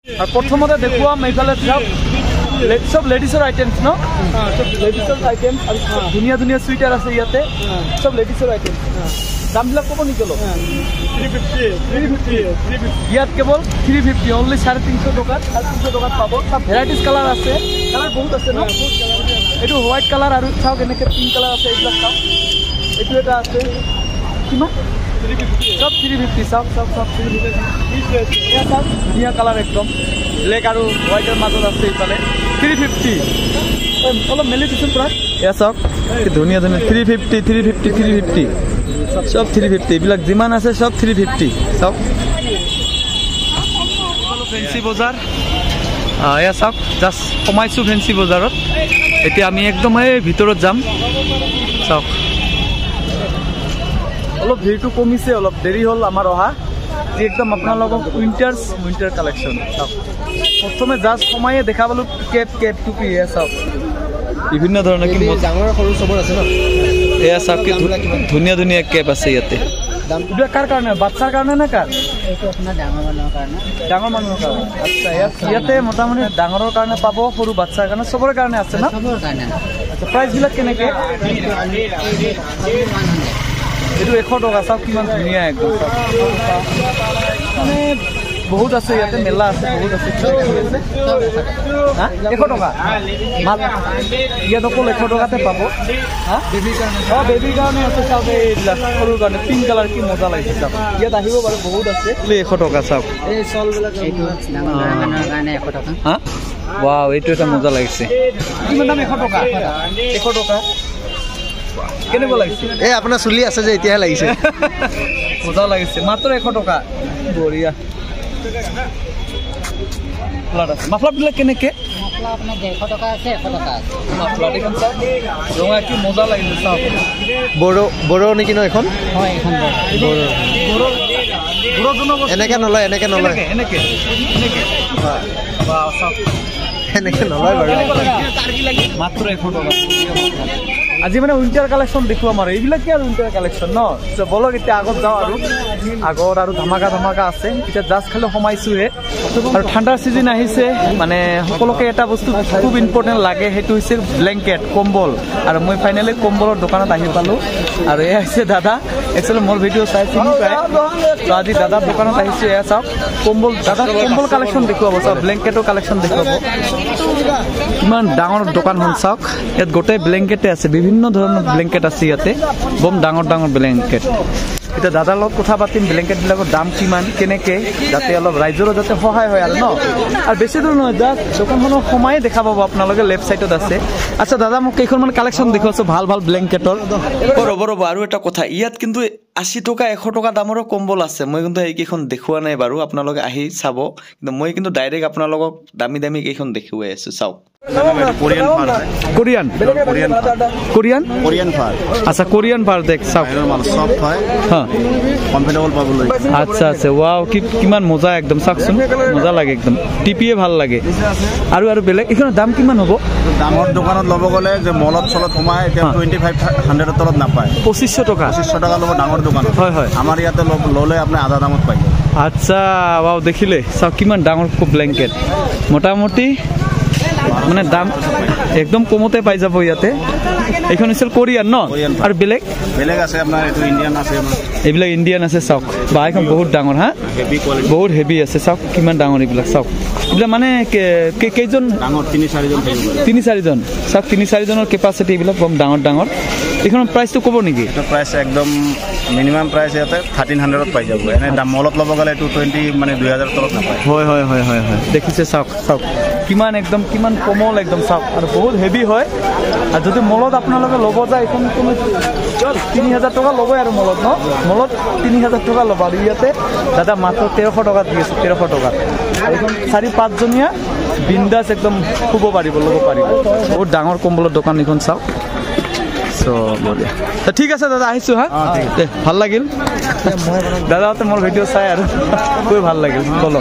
R প্ৰথমতে দেখুয়াম এইফালে সব লেডিসৰ আইটেমস ন লেডিসৰ আইটেমস আৰ ধুনিয়া ধুনিয়া সুইটাৰ আছে ইয়াতে সব লেডিসৰ আইটেমস দামবিলাক কব নেকি অলপ 350 ইয়াত কেবল 350 অনলি 350 টাকা 350 টাকাত পাব সব ভ্যারাইটিস কালার আছে কালার বহুত আছে ন এটো হোয়াইট কালার আর চাও কেনেকে পিঙ্ক কালার আছে এইবিলাক চাও এটো এটা আছে কিমান 350 সব 350 সব 350 ইয়া সব নিয়া কালার একদম ব্ল্যাক আর হোয়াইটের মাজত আছে এইফালে 350 অলপ মেলি দিছুন পুরা ইয়া সব ধুনিয়া ধুনিয়া 350 সব 350 এইবিলাক যিমান আছে সব 350 সব ফেন্সি বজাৰ ইয়া সব জাস্ট কমাইছো ফেন্সি বজাৰত এতিয়া আমি একদম এই ভিতৰত যাম সব অলপ ভিড়টো কমিছে অলপ দেৰি হল আমাৰ অহা একদম আপোনালোকক উইন্টাৰ কালেকশন সব প্ৰথমে জাস্ট সময়ে দেখা পালো কেপ টুপি এ সব বিভিন্ন ধৰণৰ কি ডাঙৰ সৰু সবৰ আছে ন এয়া সব কি ধুনিয়া ধুনিয়া কেপ আছে ইয়াতে দামটো কাৰ কাৰণে বাচ্চাৰ কাৰণে না কাৰ এইটো আপোনাৰ ডাঙৰ মানুহৰ কাৰণে আচ্ছা ইয়াতে মোটামুটি ডাঙৰৰ কাৰণে পাব সৰু বাচ্চাৰ কাৰণে সবৰ কাৰণে আছে না সবৰ কাৰণে আচ্ছা প্ৰাইস বিলাক কেনেকে এটো 100 টাকা সব কিমান ধুনিয়া একদম মানে বহুত আছে ইয়াতে মেলা আছে বহুত আছে হ্যাঁ 100 টাকা ইয়াত অকল 100 টাকাতে পাব হ্যাঁ বেবি কাৰণে আছে সব এই সৰুৰ কাৰণে পিঙ্ক কালাৰ কি মজা লাগিছে সব ইয়াত আহিব বাৰু বহুত আছে 100 টাকা সব এই সল বিলাক এইটো ডাঙৰ কাৰণে 100 টাকা হ্যাঁ ওয়াও এইটো এটা মজা লাগিছে কিমান দাম 100 টাকা 100 টাকা কেনেকুৱা লাগিছে এই আপোনাৰ চুলি আছে যে এতিয়া লাগিছে মজা লাগিছে মাত্ৰ 100 টাকা বঢ়িয়া মাফলা বিলাক কেনেকে মাফলা আপোনাৰ 150 টাকা আছে 100 টাকা আছে মাফলা দেখুন সব ৰঙা কি মজা লাগিছে সব বড় নেকি ন এখন হয় এখন বড় জনক এনেকে নলয় এনেকে বাহ সব এনেকে নলয় বাৰু মাত্ৰ 100 টাকা আজি মানে উইন্টার কালেকশন দেখো আমার এইবিলাক কি আর উইন্টার কালেকশন ন তো বলো কি আগত যাও আর ধামাকা আছে এটা জাস্ট খালি সময়ছো হে আর ঠান্ডার সিজন আহিছে মানে সকলকে এটা বস্তু খুব ইম্পর্টেন্ট লাগে হেতু হইছে ব্ল্যাঙ্কেট কম্বল আর মই ফাইনালি কম্বলৰ দোকানত আহি পালো আর এই আছে দাদা একচুয়ালি মোর ভিডিও চাই চিনি পায় তো আজি দাদা দোকানত আহিছে এ চাও কম্বল দাদা কম্বল কালেকশন দেখুৱাব সব ব্ল্যাঙ্কেটৰ কালেকশন দেখুৱাব ইমান ডাঙৰ দোকান হন চাওক ইয়াত গোটে ব্ল্যাঙ্কেটে আছে বিভিন্ন ধৰণৰ ব্ল্যাঙ্কেট আছে ইয়াতে বম ডাঙৰ ব্ল্যাঙ্কেট এটা দাদাৰ লগত কথা পাতিম ব্ল্যাঙ্কেট বিলাকৰ দাম কিমান কেনেকে যাতে অলপ ৰাইজৰ যাতে সহায় হয় আৰু ন আৰু বেছি দূৰ নহয় জাস্ট দোকানখনৰ সময়ে দেখা পাব আপোনালোকে লেফট সাইডত আছে আচ্ছা দাদা মোক কেইখনমান কালেকশন দেখুৱাছো ভাল ব্ল্যাঙ্কেটৰ ৰব আৰু এটা কথা ইয়াত কিন্তু 80 টাকা 100 টাকা দামৰো কম্বল আছে মই কিন্তু এইকেইখন দেখুৱা নাই বাৰু আপোনালোকে আহি চাব কিন্তু মই কিন্তু ডাইৰেক্ট আপোনালোকক দামী কেইখন দেখুৱাই আছো চাওক কোরিয়ান ফার আচ্ছা কোরিয়ান ফার দেখ সব সফট হয় হ্যাঁ কমফর্টেবল পাবলৈ আচ্ছা ওয়াও কিমান মজা একদম সাকসুন মজা লাগে একদম টিপিয়ে ভাল লাগে আৰু বেলেগ এখানে দাম কিমান হ'ব দামৰ দোকানত লব গলে যে মলত চলত সোমাই এতিয়া 2500 তলত নাপায় 2500 টাকা লব ডাঙৰ দোকানত হয় আমাৰ ইয়াতে ললে আপনি আধা দামত পাই আচ্ছা ওয়াও দেখিলে সব কিমান ডাঙৰ ব্ল্যাঙ্কেট মোটামুটি মানে দাম একদম কমতে পাই যাব ইয়াতে এখন হইছে কোরিয়ান ন আর বেলেগ আছে আপনার এটো ইন্ডিয়ান আছে এইবিলাক ইন্ডিয়ান আছে চাওক বা এখন বহুত ডাঙৰ হা হেভি কোয়ালিটি বহুত হেভি আছে চাওক কিমান ডাঙৰ এইবিলাক চাওক এইবিলাক মানে কেইজন ডাঙৰ 3-4 জন চাওক 3-4 জনৰ ক্যাপাসিটি এইবিলাক বম ডাঙৰ এখন প্রাইসটো কব নেকি এটা প্রাইস একদম মিনিমাম প্রাইস ইয়াতে 1300 পাই যাব এনে দাম মলত লব গলে 220 মানে 2000 তলত নাপায় হয় দেখিছে চাওক কিমান কোমল একদম চাওক আৰু বহুত হেভি হয় আৰু যদি মলত আপোনালোকে ল'ব যায় এখন কোনো 3000 টাকা ল'ব আৰু মলত 3000 টাকা ল'ব আৰু ইয়াতে দাদা মাত্ৰ 1300 টাকা দি আছে 1300 টাকা এখন 4-5 জনীয়া বিন্দাস একদম খুব ল'ব পাৰিব বহুত ডাঙৰ কম্বলৰ দোকান এখন চাওক সো বলিয়া তো ঠিক আছে দাদা আহিছো হা ভাল লাগিল দাদাতে মোৰ ভিডিও চাই আৰু খুব ভাল লাগিল বলো